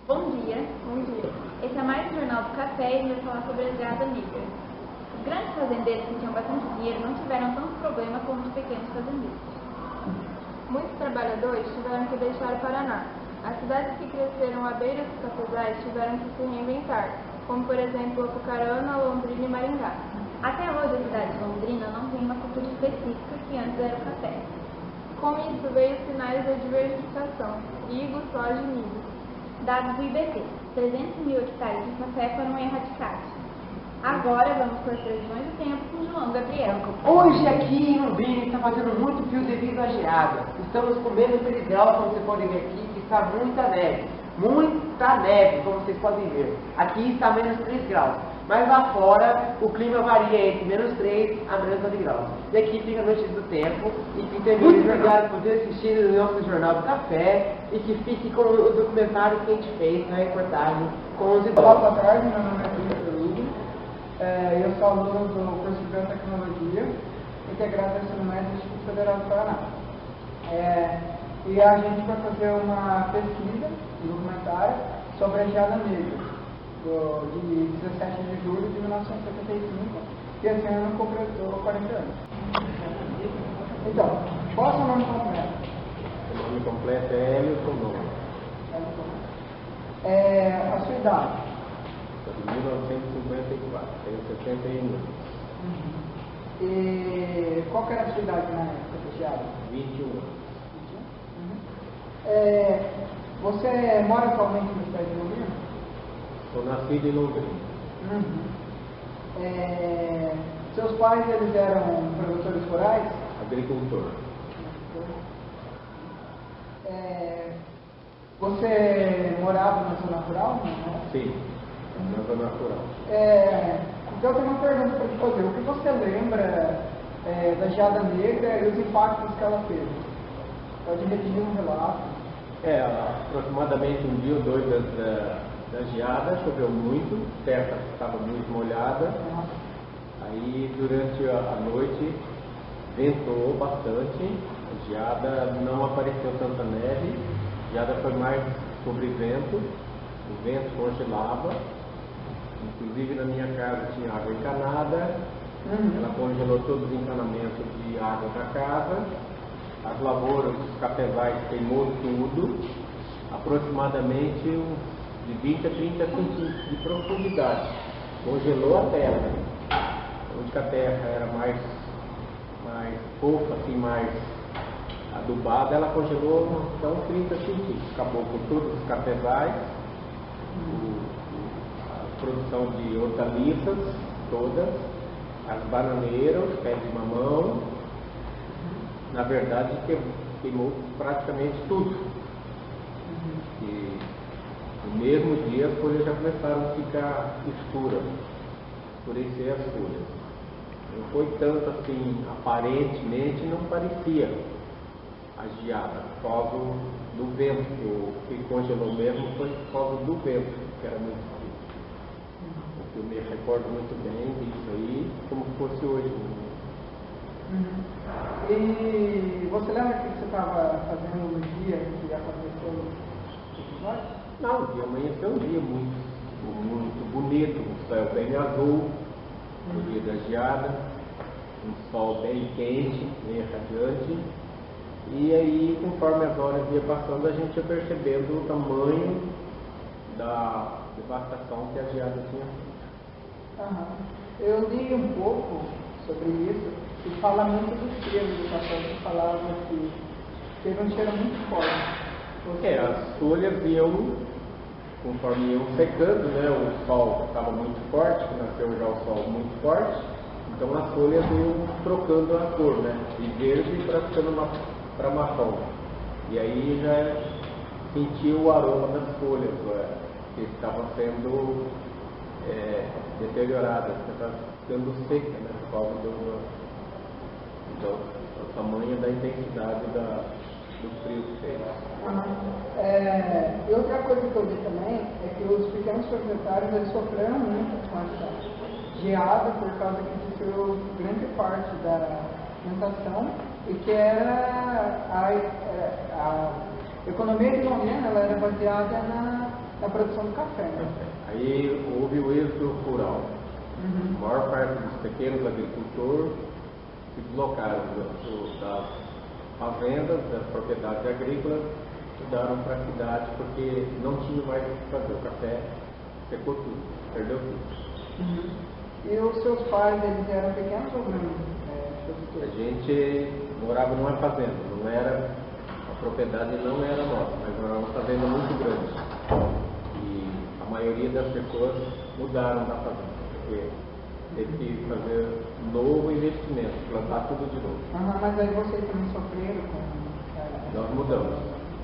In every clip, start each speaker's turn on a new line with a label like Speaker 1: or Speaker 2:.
Speaker 1: Bom dia.
Speaker 2: Bom dia.
Speaker 1: Esse é mais um Jornal do Café e a gente vai falar sobre a geada negra. Os grandes fazendeiros que tinham bastante dinheiro não tiveram tanto problema como os pequenos fazendeiros.
Speaker 2: Muitos trabalhadores tiveram que deixar o Paraná. As cidades que cresceram à beira dos cafezais tiveram que se reinventar, como por exemplo Apucarana, Londrina e Maringá.
Speaker 1: Até hoje a cidade de Londrina não tem uma cultura específica que antes era o café.
Speaker 2: Com isso veio os sinais da diversificação: trigo, soja e milho.
Speaker 1: Dados do IBC, 300 mil hectares de café foram erradicados. Agora vamos para as previsões do tempo com João Gabriel.
Speaker 3: Hoje aqui em Londrina está fazendo muito frio devido à geada. Estamos com menos 3 graus, como vocês podem ver aqui, que está muita neve. Muita neve, como vocês podem ver. Aqui está menos 3 graus. Mas lá fora o clima varia entre menos 3 a menos 9 graus. E aqui fica a notícia do tempo. E que tenha muito obrigado por ter assistido o nosso Jornal do Café. E que fique com o documentário que a gente fez na reportagem com os idosos.
Speaker 4: Olá, boa tarde, meu nome é Felipe Perudo. Eu sou aluno do curso de Biotecnologia, integrado ao ensino médio do Instituto Federal do Paraná. E a gente vai fazer uma pesquisa, um documentário, sobre a geada negra, de 17 de julho de 1975, que esse ano completou 40 anos. Então, qual é o seu nome completo?
Speaker 5: O nome completo é Elton Novo.
Speaker 4: A sua idade?
Speaker 5: De 1954, tenho 61 anos.
Speaker 4: E qual que era a sua idade na época da geada?
Speaker 5: 21 anos.
Speaker 4: Você mora atualmente no estado de Londrina?
Speaker 5: Sou nascido em Londrina.
Speaker 4: Seus pais, eles eram produtores rurais?
Speaker 5: Agricultor.
Speaker 4: Você morava na zona rural? Não?
Speaker 5: Sim, na zona rural.
Speaker 4: Então eu tenho uma pergunta para te fazer. O que você lembra da geada negra e os impactos que ela teve? Pode redigir um relato.
Speaker 5: Aproximadamente um dia ou dois da geada, choveu muito, a terra estava muito molhada. Aí durante a noite ventou bastante, a geada não apareceu tanta neve, a geada foi mais sobre vento, o vento congelava, inclusive na minha casa tinha água encanada, ela congelou todos os encanamentos de água da casa, as lavouras, os cafezais queimou tudo, aproximadamente de 20 a 30 centímetros de profundidade, congelou a terra. Onde a terra era mais fofa, assim, mais adubada, ela congelou então 30 centímetros. Acabou com todos os cafezais, a produção de hortaliças todas, as bananeiras, os pés de mamão. Na verdade, queimou praticamente tudo. E no mesmo dia as folhas já começaram a ficar escuras, escurecer as folhas. Não foi tanto assim, aparentemente não parecia a geada, por causa do vento. O que congelou mesmo foi por causa do vento, que era muito frio. Eu me recordo muito bem disso aí, como fosse hoje.
Speaker 4: E você lembra que você estava fazendo no dia que aconteceu o episódio?
Speaker 5: Não, o dia amanheceu um dia muito bonito, um céu bem azul, no dia da geada, um sol bem quente, bem radiante. E aí, conforme as horas iam passando, a gente ia percebendo o tamanho da devastação que a geada tinha feito.
Speaker 4: Eu li um pouco sobre isso e fala muito do cheiro do café, que falava que teve um cheiro muito forte.
Speaker 5: As folhas iam, conforme iam secando, né? O sol estava muito forte, nasceu já o sol muito forte, então as folhas iam trocando a cor, né? De verde para ficando para marrom. E aí já sentiu o aroma das folhas, que estavam sendo deterioradas, que estavam ficando seca, né? Por causa do tamanho da intensidade do frio que fez.
Speaker 4: E outra coisa que eu vi também é que os pequenos proprietários eles sofreram muito com essa geada por causa que isso grande parte da plantação e que era a economia de Londrina, ela era baseada na produção do café, né?
Speaker 5: Aí houve o êxodo rural.
Speaker 4: Uhum.
Speaker 5: A maior parte dos pequenos agricultores se deslocaram das fazendas, das propriedades agrícolas, mudaram para a cidade porque não tinham mais o que fazer. O café secou tudo, perdeu tudo.
Speaker 4: Uhum. E os seus pais, eles eram pequenos ou grandes?
Speaker 5: A gente morava numa fazenda, não era, a propriedade não era nossa, mas era uma fazenda muito grande. E a maioria das pessoas mudaram da fazenda, porque teve que fazer um novo investimento, plantar tudo de novo.
Speaker 4: Uhum, mas aí vocês também sofreram com...
Speaker 5: Nós mudamos.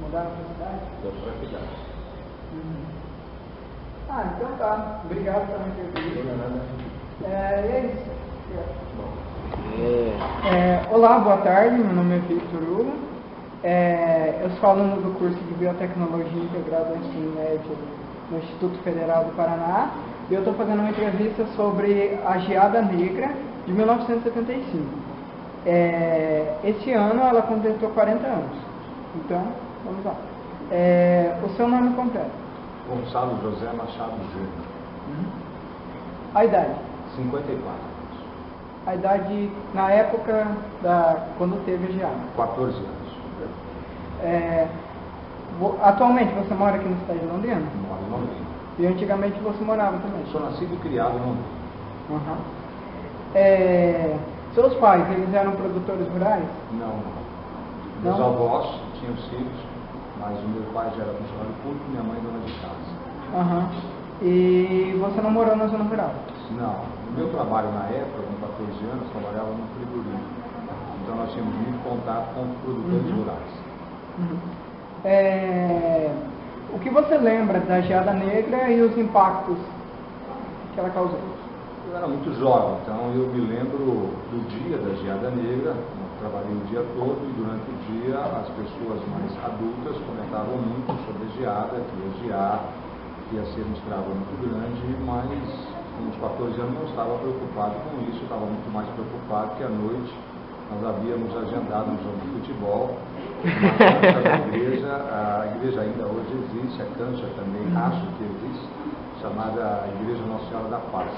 Speaker 4: Mudaram para a cidade?
Speaker 5: Mudamos para a cidade.
Speaker 4: Uhum. Ah, então tá. Obrigado pela entrevista.
Speaker 5: Não é nada.
Speaker 4: E é isso.
Speaker 5: Bom.
Speaker 4: Olá, boa tarde. Meu nome é Victor Hugo. Eu sou aluno do curso de Biotecnologia Integrada ao Ensino Médio no Instituto Federal do Paraná. E eu estou fazendo uma entrevista sobre a Geada Negra de 1975. Este ano ela completou 40 anos. Então, vamos lá. O seu nome completo?
Speaker 6: Gonçalo José Machado Júnior.
Speaker 4: A idade?
Speaker 6: 54 anos.
Speaker 4: A idade na época quando teve a geada?
Speaker 6: 14 anos.
Speaker 4: Atualmente você mora aqui na cidade de Londrina?
Speaker 6: Moro em Londrina.
Speaker 4: E antigamente você morava também?
Speaker 6: Sou nascido e criado em Londrina.
Speaker 4: Uhum. Seus pais, eles eram produtores rurais?
Speaker 6: Não. Meus avós tinham filhos, mas o meu pai já era funcionário público e minha mãe dona de casa.
Speaker 4: Uhum. E você não morou na zona rural?
Speaker 6: Não. O meu trabalho na época, com 14 anos, trabalhava no frigorífico. Então nós tínhamos muito contato com produtores rurais.
Speaker 4: O que você lembra da Geada Negra e os impactos que ela causou?
Speaker 6: Eu era muito jovem, então eu me lembro do dia da Geada Negra. Eu trabalhei o dia todo e durante o dia as pessoas mais adultas comentavam muito sobre a geada, que ia gear, que ia ser um estrago muito grande, mas com uns 14 anos não estava preocupado com isso, estava muito mais preocupado que à noite nós havíamos agendado um jogo de futebol, uma cancha da igreja, a igreja ainda hoje existe, a cancha também acho que existe, chamada Igreja Nossa Senhora da Paz.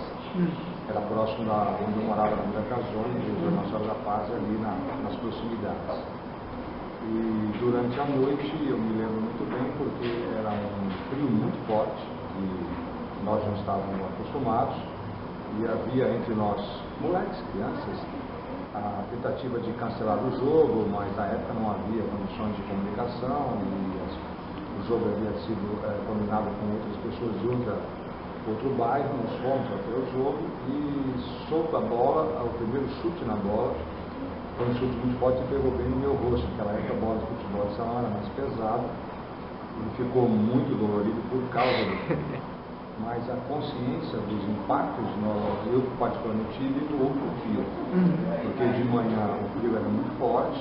Speaker 6: Era próximo da onde eu morava na Vila Casone, Igreja Nossa Senhora da Paz, ali nas proximidades. E durante a noite eu me lembro muito bem porque era um frio muito forte e nós não estávamos acostumados e havia entre nós, moleques, crianças, a tentativa de cancelar o jogo, mas na época não havia condições de comunicação e o jogo havia sido combinado com outras pessoas de outro bairro. Nós fomos até o jogo e solto a bola, o primeiro chute na bola foi um chute muito forte e pegou bem no meu rosto. Naquela época a bola de futebol de salão era mais pesada, ele ficou muito dolorido por causa do frio. Mas a consciência dos impactos eu particularmente tive no outro dia, porque de manhã o frio era muito forte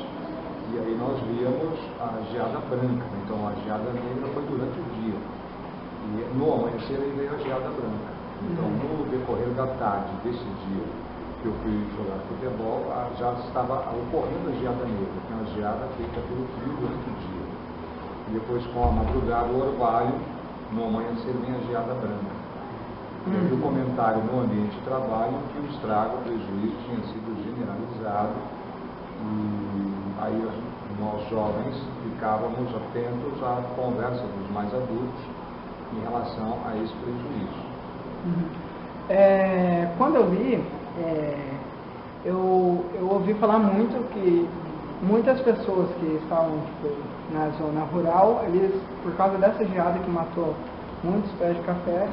Speaker 6: e aí nós víamos a geada branca. Então a geada negra foi durante o dia e no amanhecer aí veio a geada branca. Então no decorrer da tarde desse dia que eu fui jogar futebol, já estava ocorrendo a geada negra, que é uma geada feita pelo frio durante o dia. E depois com a madrugada o orvalho, no amanhecer vem a geada branca. E havia um comentário no ambiente de trabalho que o estrago, o prejuízo tinha sido generalizado e aí nós jovens ficávamos atentos à conversa dos mais adultos em relação a esse prejuízo.
Speaker 4: Quando eu li, eu ouvi falar muito que muitas pessoas que estavam na zona rural, eles, por causa dessa geada que matou muitos pés de café,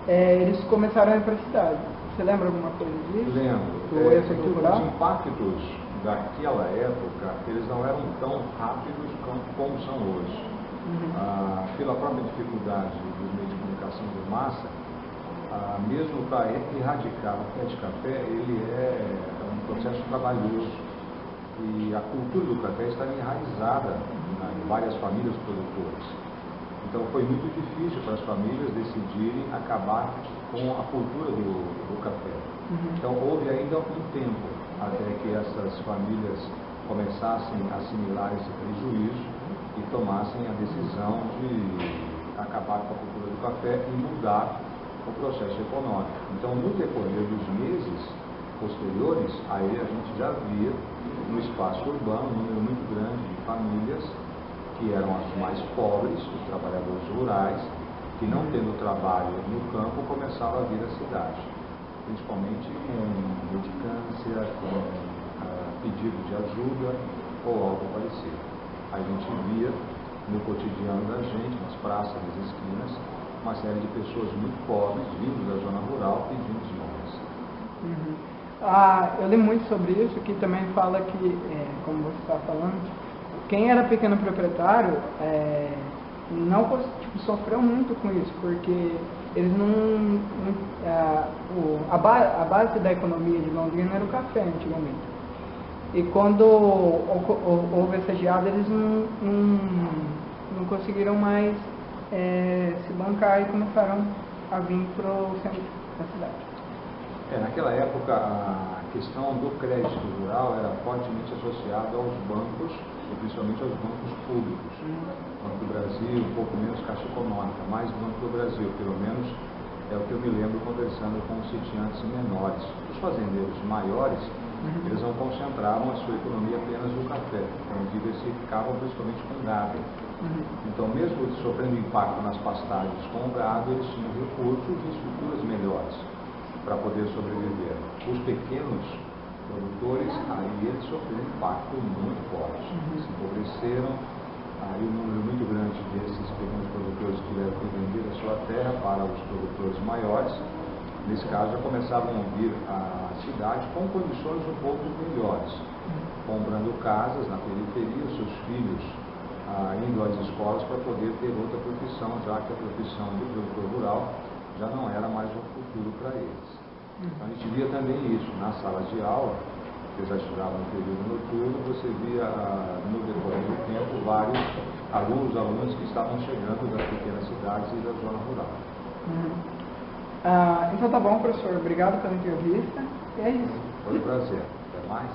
Speaker 4: eles começaram a ir para a cidade. Você lembra alguma coisa disso?
Speaker 6: Lembro. Os impactos daquela época, eles não eram tão rápidos como são hoje. Pela própria dificuldade dos meios de comunicação de massa, mesmo para erradicar o pé de café, ele é um processo trabalhoso. E a cultura do café está enraizada em várias famílias produtoras. Então foi muito difícil para as famílias decidirem acabar com a cultura do café. Então houve ainda um tempo até que essas famílias começassem a assimilar esse prejuízo e tomassem a decisão de acabar com a cultura do café e mudar o processo econômico. Então, no decorrer dos meses posteriores, aí a gente já via no espaço urbano um número muito grande de famílias que eram as mais pobres, os trabalhadores rurais, que não tendo trabalho no campo começavam a vir à cidade, principalmente com mendicância, com pedido de ajuda ou algo parecido. A gente via no cotidiano da gente, nas praças, nas esquinas, uma série de pessoas muito pobres, vindo da zona rural, pedindo esmolas.
Speaker 4: Eu li muito sobre isso, que também fala que, como você está falando, quem era pequeno proprietário não sofreu muito com isso, porque eles a base da economia de Londrina era o café antigamente. E quando houve essa geada, eles não conseguiram mais se bancar e começaram a vir para o centro da cidade.
Speaker 6: Naquela época, a questão do crédito rural era fortemente associada aos bancos, e principalmente aos bancos públicos. Banco do Brasil, um pouco menos Caixa Econômica, mais Banco do Brasil, pelo menos é o que eu me lembro conversando com os sitiantes menores. Os fazendeiros maiores, eles não concentravam a sua economia apenas no café, então diversificavam principalmente com gado. Então, mesmo sofrendo impacto nas pastagens com o gado, eles tinham recursos e estruturas melhores para poder sobreviver. Os pequenos produtores, aí eles sofreram impacto muito forte. Se empobreceram, aí um número muito grande desses pequenos produtores tiveram que vender a sua terra para os produtores maiores. Nesse caso, já começavam a vir à cidade com condições um pouco melhores, comprando casas na periferia, os seus filhos indo às escolas para poder ter outra profissão, já que a profissão do produtor rural já não era mais um futuro para eles. Então, a gente via também isso nas salas de aula, que já estudavam no período noturno, você via no decorrer do tempo vários alunos que estavam chegando das pequenas cidades e da zona rural.
Speaker 4: Então tá bom, professor. Obrigado pela entrevista. E é isso.
Speaker 6: Foi um prazer. Até mais.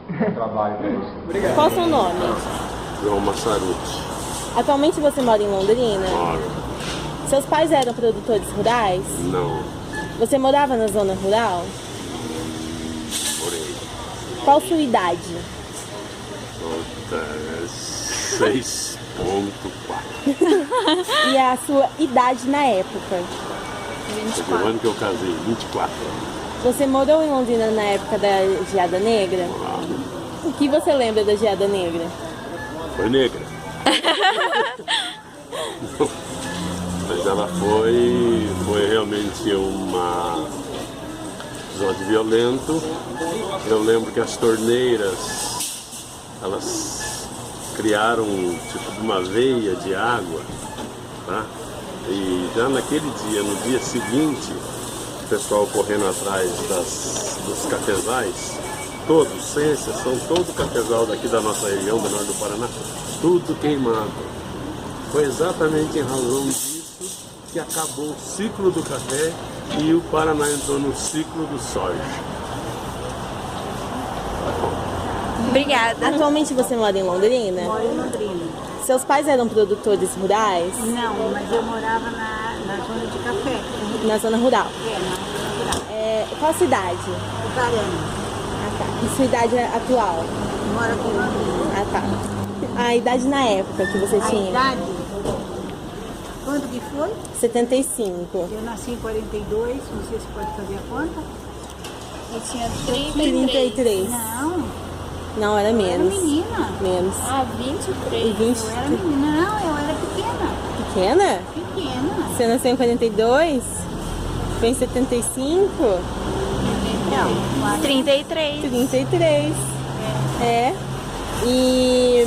Speaker 6: Bom trabalho para você.
Speaker 4: Obrigado.
Speaker 7: Qual o seu nome?
Speaker 8: João Massaruti.
Speaker 7: Atualmente você mora em Londrina?
Speaker 8: Moro.
Speaker 7: Seus pais eram produtores rurais?
Speaker 8: Não.
Speaker 7: Você morava na zona rural?
Speaker 8: Morei.
Speaker 7: Qual sua idade?
Speaker 8: 6.4.
Speaker 7: E a sua idade na época?
Speaker 8: Foi o ano que eu casei, 24 anos.
Speaker 7: Você morou em Londrina na época da Geada Negra? O que você lembra da Geada Negra?
Speaker 8: Foi negra. Mas ela foi realmente um episódio violento. Eu lembro que as torneiras, elas criaram tipo de uma veia de água, tá? E já naquele dia, no dia seguinte, o pessoal correndo atrás dos cafezais, todos, sem exceção, todo o cafezal daqui da nossa região, do norte do Paraná, tudo queimado. Foi exatamente em razão disso que acabou o ciclo do café e o Paraná entrou no ciclo do soja.
Speaker 7: Obrigada. Atualmente você mora em Londrina?
Speaker 9: Moro em Londrina.
Speaker 7: Seus pais eram produtores rurais?
Speaker 9: Não, mas eu morava na zona de café.
Speaker 7: Na zona rural?
Speaker 9: Na zona rural.
Speaker 7: Qual cidade?
Speaker 9: Ucarana.
Speaker 7: Ah, tá. E sua idade atual?
Speaker 9: Moro aqui em Londrina.
Speaker 7: Ah, tá. A idade na época que você tinha?
Speaker 9: A idade? Quanto que foi?
Speaker 7: 75.
Speaker 9: Eu nasci em 42, não sei se pode fazer a conta.
Speaker 1: Eu tinha
Speaker 7: 33. Não, era menos.
Speaker 9: Eu era menina.
Speaker 7: Menos.
Speaker 1: 23.
Speaker 7: 20.
Speaker 9: Eu era menina. Não, eu era pequena.
Speaker 7: Pequena?
Speaker 9: Pequena.
Speaker 7: Você nasceu em 42? Foi em 75?
Speaker 9: Não,
Speaker 1: 33.
Speaker 7: 33. É. E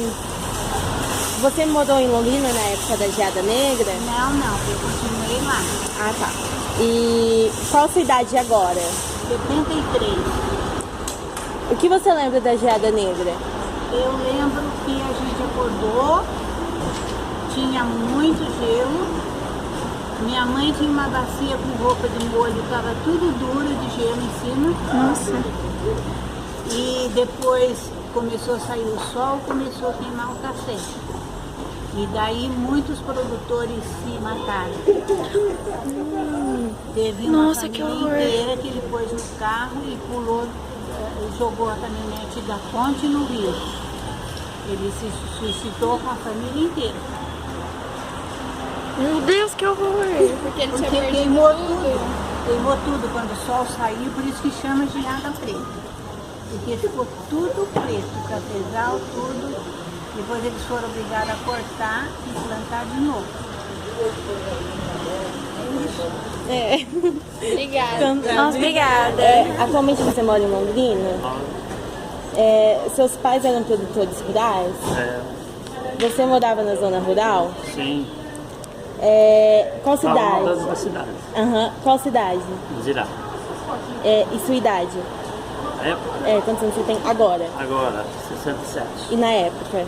Speaker 7: você morou em Londrina na época da Geada Negra?
Speaker 9: Não, eu continuei lá.
Speaker 7: Ah, tá. E qual a sua idade agora?
Speaker 9: 73.
Speaker 7: O que você lembra da Geada Negra?
Speaker 9: Eu lembro que a gente acordou, tinha muito gelo. Minha mãe tinha uma bacia com roupa de molho, estava tudo duro de gelo em cima.
Speaker 7: Nossa.
Speaker 9: E depois começou a sair o sol, começou a queimar o café. E daí muitos produtores se mataram. Teve uma família inteira que ele pôs no carro e pulou, jogou a caminhonete da ponte no rio. Ele se suicidou com a família inteira.
Speaker 2: Meu Deus, que horror! Porque ele tinha perdido
Speaker 9: queimou
Speaker 2: tudo.
Speaker 9: Queimou tudo quando o sol saiu, por isso que chama geada preta. Porque ficou tudo preto, o cafezal, tudo. Depois eles foram obrigados a cortar e plantar de novo.
Speaker 2: É. Obrigada.
Speaker 7: Nossa, obrigada. Atualmente você mora em Londrina? Seus pais eram produtores rurais? Você morava na zona rural?
Speaker 10: Sim.
Speaker 7: Qual cidade?
Speaker 10: Todas as cidades.
Speaker 7: Qual cidade?
Speaker 10: Zirá.
Speaker 7: E sua idade? Quantos anos você tem agora?
Speaker 10: Agora, 67.
Speaker 7: E na época?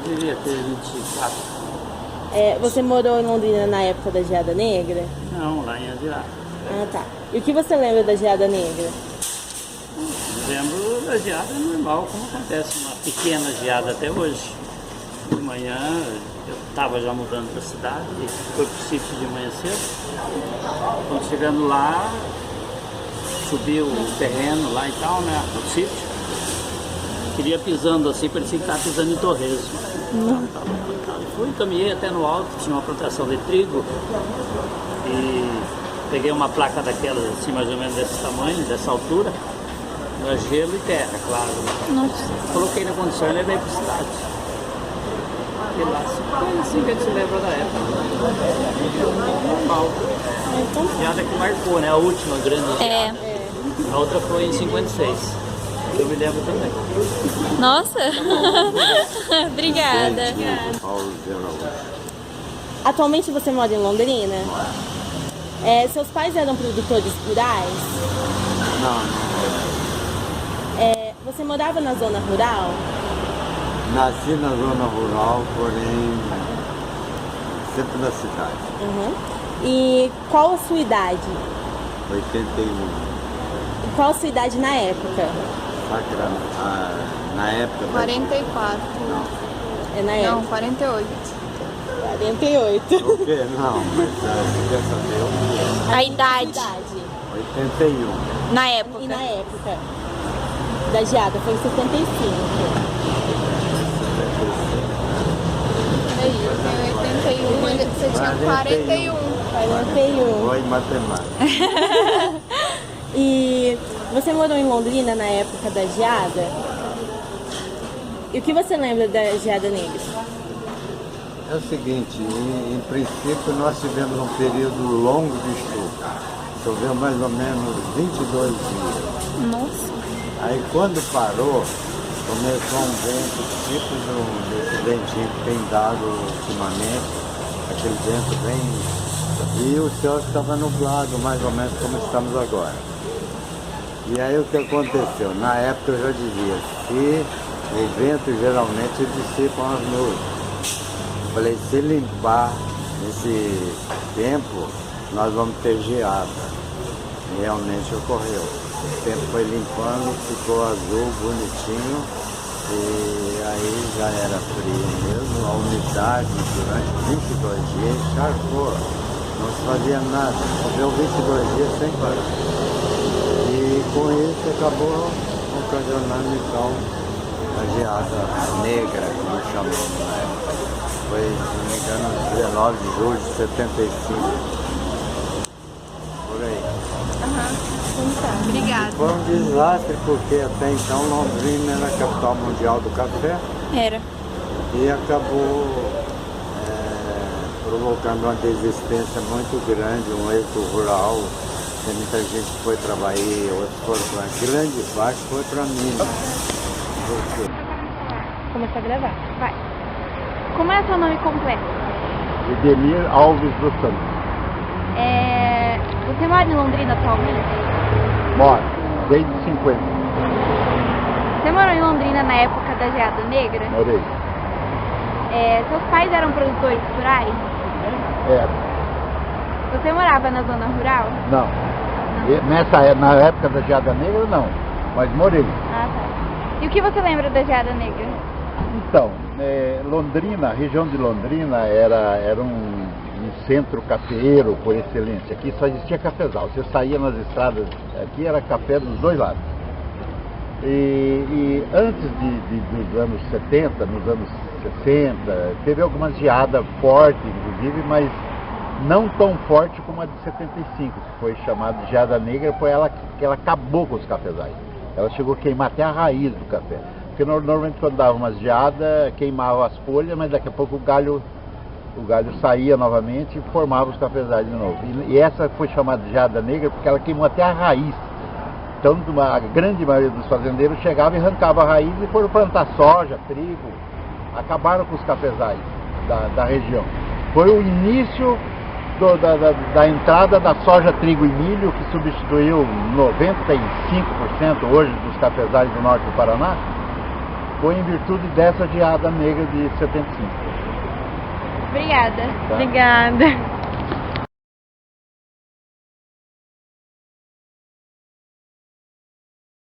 Speaker 10: Devia ter 24.
Speaker 7: Você morou em Londrina na época da Geada Negra?
Speaker 10: Não, lá em Azirá.
Speaker 7: Ah, tá. E o que você lembra da Geada Negra?
Speaker 10: Lembro da geada normal, como acontece uma pequena geada até hoje. De manhã, eu estava já mudando para a cidade, foi para o sítio de manhã cedo. Quando chegando lá, subi o terreno lá e tal, né, o sítio. Queria pisando assim, parecia que estava pisando em torresmo. Fui, caminhei até no alto, tinha uma plantação de trigo e peguei uma placa daquelas assim, mais ou menos desse tamanho, dessa altura, gelo e terra, claro.
Speaker 2: Nossa.
Speaker 10: Coloquei na condição e levei para a cidade. E lá, foi assim que a gente se lembra da época. Geada que marcou, né? A última grande geada. A outra foi em 56. Eu me lembro também.
Speaker 2: Nossa! Obrigada.
Speaker 7: Atualmente você mora em Londrina? Seus pais eram produtores rurais?
Speaker 11: Não.
Speaker 7: Você morava na zona rural?
Speaker 11: Nasci na zona rural, porém sempre na cidade.
Speaker 7: E qual a sua idade?
Speaker 11: 81.
Speaker 7: Qual a sua idade na época?
Speaker 11: Na época...
Speaker 2: 44.
Speaker 7: Na época?
Speaker 2: Não, 48.
Speaker 7: 48.
Speaker 11: O quê? Não, mas você quer saber o quê?
Speaker 2: A idade.
Speaker 11: 81.
Speaker 2: Na época.
Speaker 7: E na época da geada foi em 75.
Speaker 2: Aí, eu tenho 81, você tinha 41.
Speaker 11: 41. Foi matemática.
Speaker 7: E você morou em Londrina na época da geada? E o que você lembra da Geada Negra?
Speaker 11: É o seguinte, em princípio nós tivemos um período longo de chuva. Choveu mais ou menos 22 dias.
Speaker 2: Nossa.
Speaker 11: Aí quando parou, começou um vento tipo desse ventinho que tem dado ultimamente, aquele vento bem... E o céu estava nublado, mais ou menos como estamos agora. E aí o que aconteceu? Na época eu já dizia, se o vento geralmente dissipa as nuvens. Eu falei, se limpar esse tempo, nós vamos ter geada. E realmente ocorreu. O tempo foi limpando, ficou azul, bonitinho, e aí já era frio mesmo, a umidade durante 22 dias encharcou, não se fazia nada, choveu 22 dias sem parar. E com isso acabou ocasionando então a geada negra, como chamamos na época. Foi, se não me engano, 19 de julho de 75. Por aí.
Speaker 2: Obrigada.
Speaker 11: Foi um desastre porque até então Londrina era a capital mundial do café.
Speaker 2: Era.
Speaker 11: E acabou provocando uma desistência muito grande, um êxodo rural. Tem muita gente que foi para Bahia, outros foram para... Grande parte foi para Minas.
Speaker 7: Começar a gravar.
Speaker 2: Vai. Como é o seu nome completo?
Speaker 11: Edemir Alves dos Santos.
Speaker 2: Você mora em Londrina atualmente?
Speaker 11: Moro, desde 50.
Speaker 2: Você morou em Londrina na época da Geada Negra?
Speaker 11: Morei.
Speaker 2: Seus pais eram produtores rurais?
Speaker 11: Era.
Speaker 2: Você morava na zona rural?
Speaker 11: Não. Na época da Geada Negra, não. Mas morei.
Speaker 2: Ah, tá. E o que você lembra da Geada Negra?
Speaker 12: Então, Londrina, a região de Londrina era um centro cafeeiro por excelência. Aqui só existia cafezal. Você saía nas estradas, aqui era café dos dois lados. E antes dos anos 70, nos anos 60, teve alguma geada forte, inclusive, mas não tão forte como a de 75, que foi chamada de geada negra, foi ela que ela acabou com os cafezais. Ela chegou a queimar até a raiz do café. Porque normalmente quando dava uma geada, queimava as folhas, mas daqui a pouco o galho saía novamente e formava os cafezais de novo. E essa foi chamada de geada negra porque ela queimou até a raiz. Então a grande maioria dos fazendeiros chegava e arrancava a raiz e foram plantar soja, trigo, acabaram com os cafezais da região. Foi o início da entrada da soja, trigo e milho, que substituiu 95% hoje dos cafezais do norte do Paraná, foi em virtude dessa geada negra de 75.
Speaker 7: Obrigada.
Speaker 12: Tá?
Speaker 7: Obrigada.